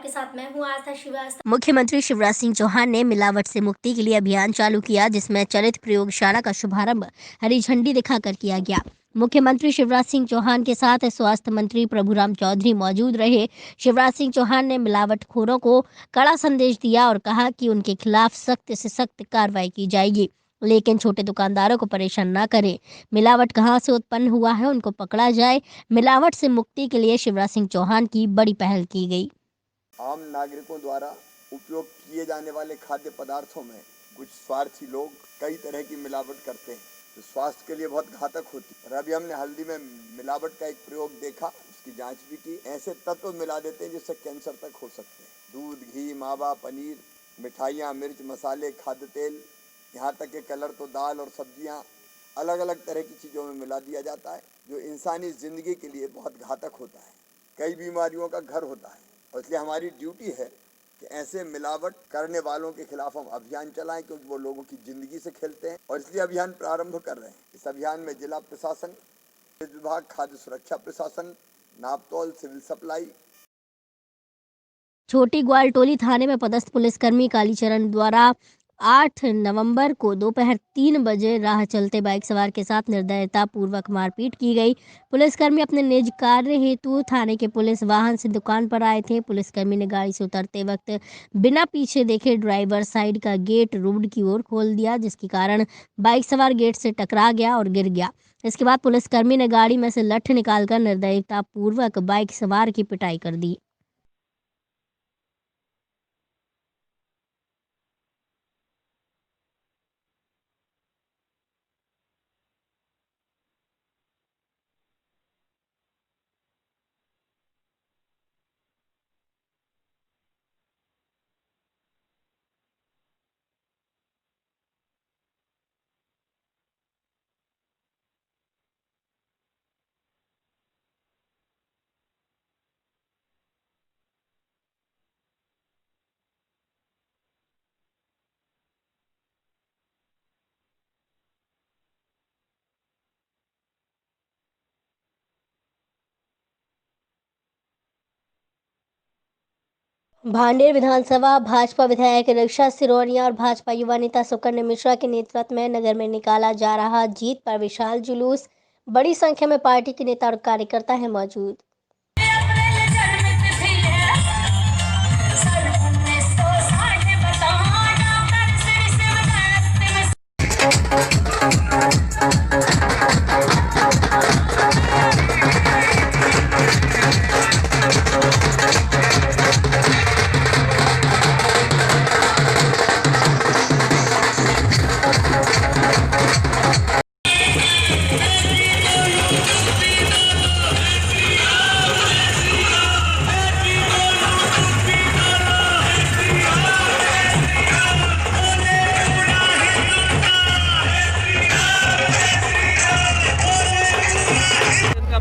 आपके साथ मैं हूँ आस्था श्रीवास्तव। मुख्यमंत्री शिवराज सिंह चौहान ने मिलावट से मुक्ति के लिए अभियान चालू किया, जिसमें चलित प्रयोगशाला का शुभारंभ हरी झंडी दिखाकर किया गया। मुख्यमंत्री शिवराज सिंह चौहान के साथ स्वास्थ्य मंत्री प्रभुराम चौधरी मौजूद रहे। शिवराज सिंह चौहान ने मिलावटखोरों को कड़ा संदेश दिया और कहा कि उनके खिलाफ सख्त से सख्त कार्रवाई की जाएगी, लेकिन छोटे दुकानदारों को परेशान ना करें। मिलावट कहां से उत्पन्न हुआ है, उनको पकड़ा जाए। मिलावट से मुक्ति के लिए शिवराज सिंह चौहान की बड़ी पहल की गई। आम नागरिकों द्वारा उपयोग किए जाने वाले खाद्य पदार्थों में कुछ स्वार्थी लोग कई तरह की मिलावट करते हैं, तो स्वास्थ्य के लिए बहुत घातक होती है। अभी हमने हल्दी में मिलावट का एक प्रयोग देखा, उसकी जांच भी की। ऐसे तत्व मिला देते हैं जिससे कैंसर तक हो सकते हैं। दूध, घी, मावा, पनीर, मिठाइयाँ, मिर्च, मसाले, खाद्य तेल, यहाँ तक के कलर तो दाल और सब्जियाँ, अलग अलग तरह की चीज़ों में मिला दिया जाता है, जो इंसानी ज़िंदगी के लिए बहुत घातक होता है। कई बीमारियों का घर होता है, और इसलिए हमारी ड्यूटी है कि ऐसे मिलावट करने वालों के खिलाफ हम अभियान चलाएं, क्योंकि वो लोगों की ज़िंदगी से खेलते हैं, और इसलिए अभियान प्रारंभ कर रहे हैं। इस अभियान में जिला प्रशासन, विभाग, खाद्य सुरक्षा प्रशासन, नापतौल, सिविल सप्लाई। छोटी ग्वालटोली थाने में पदस्थ पुलिसकर्मी कालीचरण द्वारा 8 नवंबर को दोपहर 3 बजे राह चलते बाइक सवार के साथ निर्दयता पूर्वक मारपीट की गई। पुलिसकर्मी अपने निज कार्य हेतु थाने के पुलिस वाहन से दुकान पर आए थे। पुलिसकर्मी ने गाड़ी से उतरते वक्त बिना पीछे देखे ड्राइवर साइड का गेट रोड की ओर खोल दिया, जिसके कारण बाइक सवार गेट से टकरा गया और गिर गया। इसके बाद पुलिसकर्मी ने गाड़ी में से लठ निकालकर निर्दयता पूर्वक बाइक सवार की पिटाई कर दी। भांडेर विधानसभा भाजपा विधायक रक्षा सिरोनिया और भाजपा युवा नेता सुकन्या मिश्रा के नेतृत्व में नगर में निकाला जा रहा जीत पर विशाल जुलूस। बड़ी संख्या में पार्टी के नेता और कार्यकर्ता हैं मौजूद।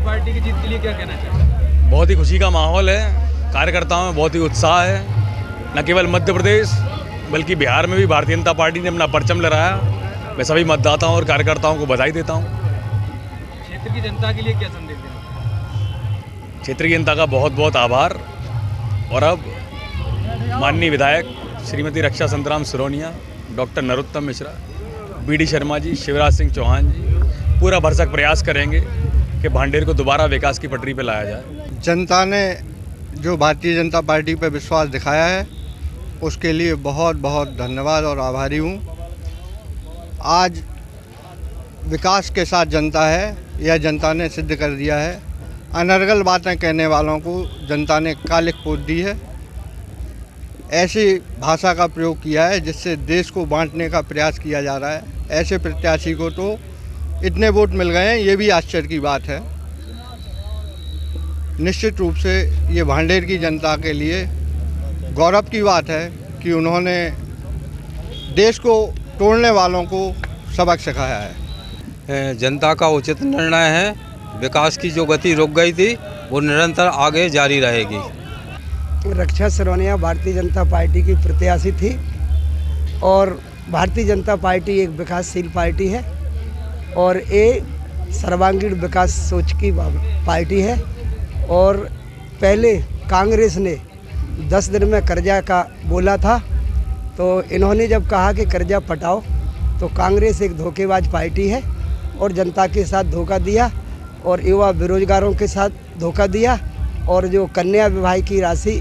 पार्टी की जीत के लिए क्या कहना चाहते हैं? बहुत ही खुशी का माहौल है, कार्यकर्ताओं में बहुत ही उत्साह है। न केवल मध्य प्रदेश बल्कि बिहार में भी भारतीय जनता पार्टी ने अपना परचम लहराया। मैं सभी मतदाताओं और कार्यकर्ताओं को बधाई देता हूं। क्षेत्र की जनता के लिए क्या संदेश दें? क्षेत्र की जनता का बहुत बहुत आभार। और अब माननीय विधायक श्रीमती रक्षा संतराम सिरोनिया, डॉक्टर नरोत्तम मिश्रा, BD शर्मा जी, शिवराज सिंह चौहान जी पूरा भरसक प्रयास करेंगे कि भांडेर को दोबारा विकास की पटरी पर लाया जाए। जनता ने जो भारतीय जनता पार्टी पर विश्वास दिखाया है, उसके लिए बहुत बहुत धन्यवाद और आभारी हूँ। आज विकास के साथ जनता है, यह जनता ने सिद्ध कर दिया है। अनर्गल बातें कहने वालों को जनता ने कालिक पोत दी है। ऐसी भाषा का प्रयोग किया है जिससे देश को बांटने का प्रयास किया जा रहा है। ऐसे प्रत्याशी को तो इतने वोट मिल गए हैं, ये भी आश्चर्य की बात है। निश्चित रूप से ये भांडेर की जनता के लिए गौरव की बात है कि उन्होंने देश को तोड़ने वालों को सबक सिखाया है। जनता का उचित निर्णय है। विकास की जो गति रुक गई थी वो निरंतर आगे जारी रहेगी। रक्षा सिरोनिया भारतीय जनता पार्टी की प्रत्याशी थी, और भारतीय जनता पार्टी एक विकासशील पार्टी है और ये सर्वांगीण विकास सोच की पार्टी है। और पहले कांग्रेस ने 10 दिन में कर्जा का बोला था, तो इन्होंने जब कहा कि कर्जा पटाओ, तो कांग्रेस एक धोखेबाज पार्टी है और जनता के साथ धोखा दिया और युवा बेरोजगारों के साथ धोखा दिया। और जो कन्या विवाह की राशि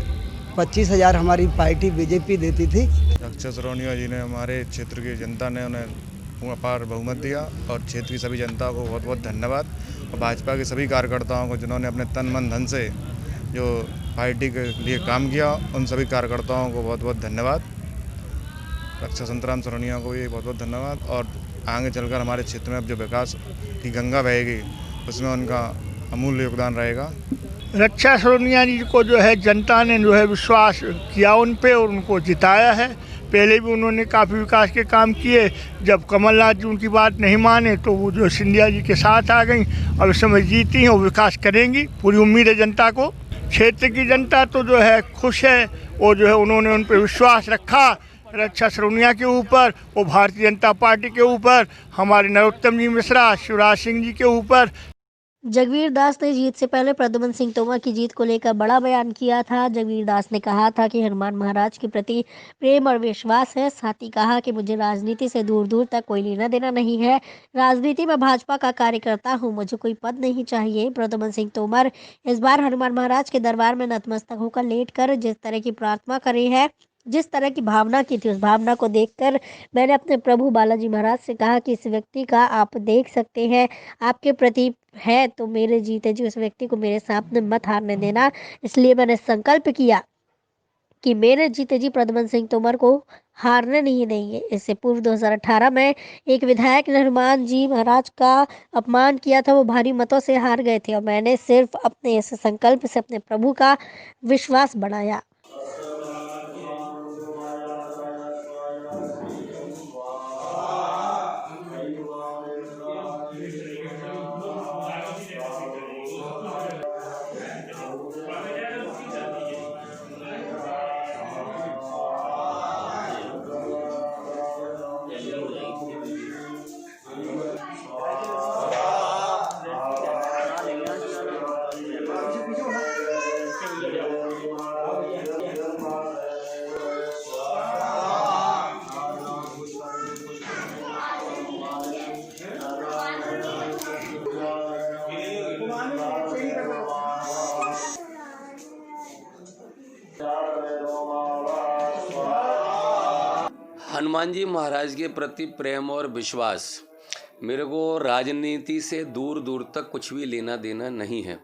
25,000 हमारी पार्टी बीजेपी देती थी। रक्षा सरोनिया जी ने, हमारे क्षेत्र की जनता ने उन्हें अपार बहुमत दिया और क्षेत्र की सभी जनता को बहुत बहुत धन्यवाद। और भाजपा के सभी कार्यकर्ताओं को जिन्होंने अपने तन मन धन से जो पार्टी के लिए काम किया, उन सभी कार्यकर्ताओं को बहुत बहुत धन्यवाद। रक्षा संतराम सरोनिया को भी बहुत बहुत धन्यवाद। और आगे चलकर हमारे क्षेत्र में अब जो विकास की गंगा बहेगी, उसमें उनका अमूल्य योगदान रहेगा। रक्षा सरोनिया जी को जो है जनता ने जो है विश्वास किया उन पे और उनको जिताया है। पहले भी उन्होंने काफ़ी विकास के काम किए। जब कमलनाथ जी उनकी बात नहीं माने तो वो जो सिंधिया जी के साथ आ गई। अब इस समय जीती हैं, वो विकास करेंगी, पूरी उम्मीद है जनता को। क्षेत्र की जनता तो जो है खुश है और जो है उन्होंने उन पर विश्वास रखा, रक्षा सरोनिया के ऊपर, वो भारतीय जनता पार्टी के ऊपर, हमारे नरोत्तम जी मिश्रा, शिवराज सिंह जी के ऊपर। जगवीर दास ने जीत से पहले प्रद्युम्न सिंह तोमर की जीत को लेकर बड़ा बयान किया था। जगवीर दास ने कहा था कि हनुमान महाराज के प्रति प्रेम और विश्वास है। साथ ही कहा कि मुझे राजनीति से दूर दूर तक कोई लेना देना नहीं है। राजनीति में भाजपा का कार्यकर्ता हूं, मुझे कोई पद नहीं चाहिए। प्रद्युम्न सिंह तोमर इस बार हनुमान महाराज के दरबार में नतमस्तक होकर लेट कर जिस तरह की प्रार्थना करे है, जिस तरह की भावना की थी, उस भावना को देखकर मैंने अपने प्रभु बालाजी महाराज से कहा कि इस व्यक्ति का आप देख सकते हैं, आपके प्रति है, तो मेरे जीते जी उस व्यक्ति को मेरे सामने मत हारने देना। इसलिए मैंने संकल्प किया कि मेरे जीते जी प्रद्युम्न सिंह तोमर को हारने नहीं देंगे। इससे पूर्व 2018 में एक विधायक ने हनुमान जी महाराज का अपमान किया था, वो भारी मतों से हार गए थे और मैंने सिर्फ अपने इस संकल्प से अपने प्रभु का विश्वास बढ़ाया। हनुमान जी महाराज के प्रति प्रेम और विश्वास, मेरे को राजनीति से दूर दूर तक कुछ भी लेना देना नहीं है।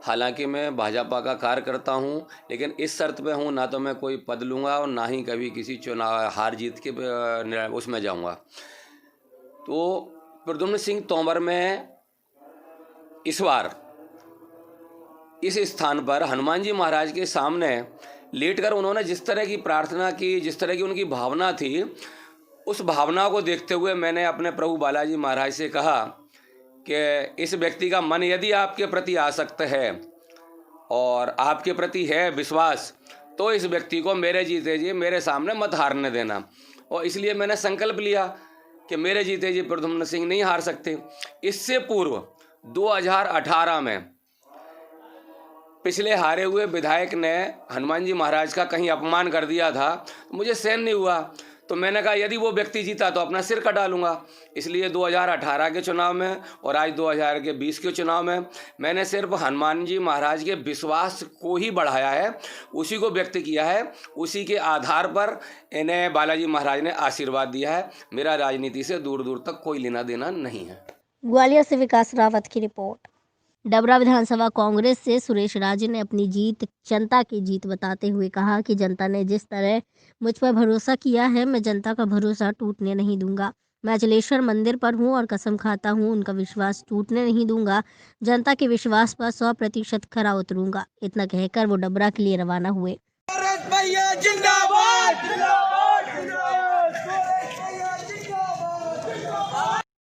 हालांकि मैं भाजपा का कार्यकर्ता हूं, लेकिन इस शर्त पे हूं, ना तो मैं कोई पद लूँगा और ना ही कभी किसी चुनाव हार जीत के उसमें जाऊंगा। तो प्रद्युम्न सिंह तोमर में इस बार इस स्थान पर हनुमान जी महाराज के सामने लेटकर उन्होंने जिस तरह की प्रार्थना की, जिस तरह की उनकी भावना थी, उस भावना को देखते हुए मैंने अपने प्रभु बालाजी महाराज से कहा कि इस व्यक्ति का मन यदि आपके प्रति आसक्त है और आपके प्रति है विश्वास, तो इस व्यक्ति को मेरे जीते जी मेरे सामने मत हारने देना। और इसलिए मैंने संकल्प लिया कि मेरे जीते जी प्रद्युम्न सिंह नहीं हार सकते। इससे पूर्व 2018 में पिछले हारे हुए विधायक ने हनुमान जी महाराज का कहीं अपमान कर दिया था, तो मुझे सहन नहीं हुआ। तो मैंने कहा यदि वो व्यक्ति जीता तो अपना सिर कटा लूँगा। इसलिए 2018 के चुनाव में और आज 2020 के चुनाव में मैंने सिर्फ हनुमान जी महाराज के विश्वास को ही बढ़ाया है, उसी को व्यक्त किया है, उसी के आधार पर इन्हें बालाजी महाराज ने आशीर्वाद दिया है। मेरा राजनीति से दूर दूर तक कोई लेना देना नहीं है। ग्वालियर से विकास रावत की रिपोर्ट। डबरा विधानसभा कांग्रेस से सुरेश राजे ने अपनी जीत जनता की जीत बताते हुए कहा कि जनता ने जिस तरह मुझ पर भरोसा किया है, मैं जनता का भरोसा टूटने नहीं दूंगा। मैं अचलेश्वर मंदिर पर हूं और कसम खाता हूं उनका विश्वास टूटने नहीं दूंगा। जनता के विश्वास पर 100% खरा उतरूंगा। इतना कहकर वो डबरा के लिए रवाना हुए।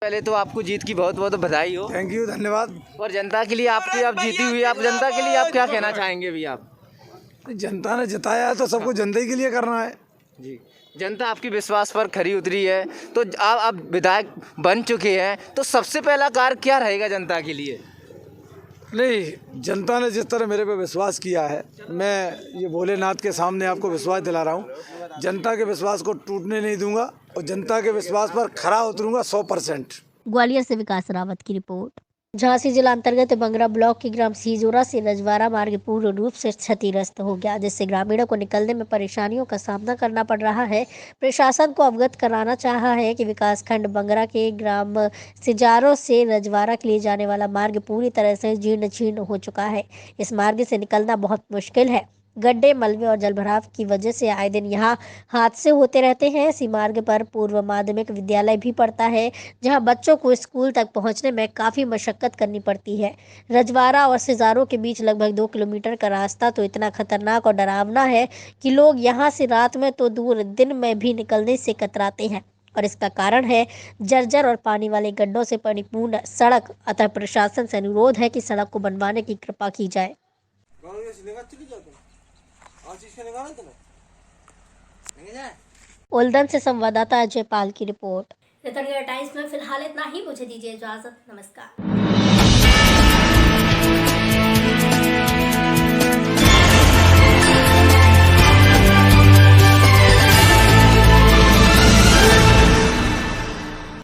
पहले तो आपको जीत की बहुत बहुत बधाई हो। थैंक यू, धन्यवाद। और जनता के लिए आपकी आप जीती हुई, आप जनता के लिए आप क्या कहना चाहेंगे भी आप? जनता ने जिताया है तो सबको जनता ही के लिए करना है जी। जनता आपकी विश्वास पर खरी उतरी है, तो आप विधायक बन चुके हैं, तो सबसे पहला कार्य क्या रहेगा जनता के लिए? नहीं, जनता ने जिस तरह मेरे पे विश्वास किया है, मैं ये भोलेनाथ के सामने आपको विश्वास दिला रहा हूँ। जनता के विश्वास को टूटने नहीं दूंगा और जनता के विश्वास पर खरा उतरूंगा 100%। ग्वालियर से विकास रावत की रिपोर्ट। झांसी जिला अंतर्गत बंगरा ब्लॉक के ग्राम सीजोरा से रजवाड़ा मार्ग पूर्ण रूप से क्षतिग्रस्त हो गया, जिससे ग्रामीणों को निकलने में परेशानियों का सामना करना पड़ रहा है। प्रशासन को अवगत कराना चाहा है कि विकासखंड बंगरा के ग्राम सिजारो से रजवाड़ा के लिए जाने वाला मार्ग पूरी तरह से जीर्ण शीर्ण हो चुका है। इस मार्ग से निकलना बहुत मुश्किल है। गड्ढे, मलबे और जलभराव की वजह से आए दिन यहाँ हादसे होते रहते हैं। इसी मार्ग पर पूर्व माध्यमिक विद्यालय भी पड़ता है, जहाँ बच्चों को स्कूल तक पहुँचने में काफ़ी मशक्कत करनी पड़ती है। रजवाड़ा और सिजारो के बीच लगभग 2 किलोमीटर का रास्ता तो इतना खतरनाक और डरावना है कि लोग यहाँ से रात में तो दूर, दिन में भी निकलने से कतराते हैं। और इसका कारण है जर्जर और पानी वाले गड्ढों से परिपूर्ण सड़क। अतः प्रशासन से अनुरोध है कि सड़क को बनवाने की कृपा की जाए। ओल्डन से संवाददाता अजय पाल की रिपोर्ट। रितर्गढ़ टाइम्स में फिलहाल इतना ही। मुझे दीजिए इजाजत। नमस्कार।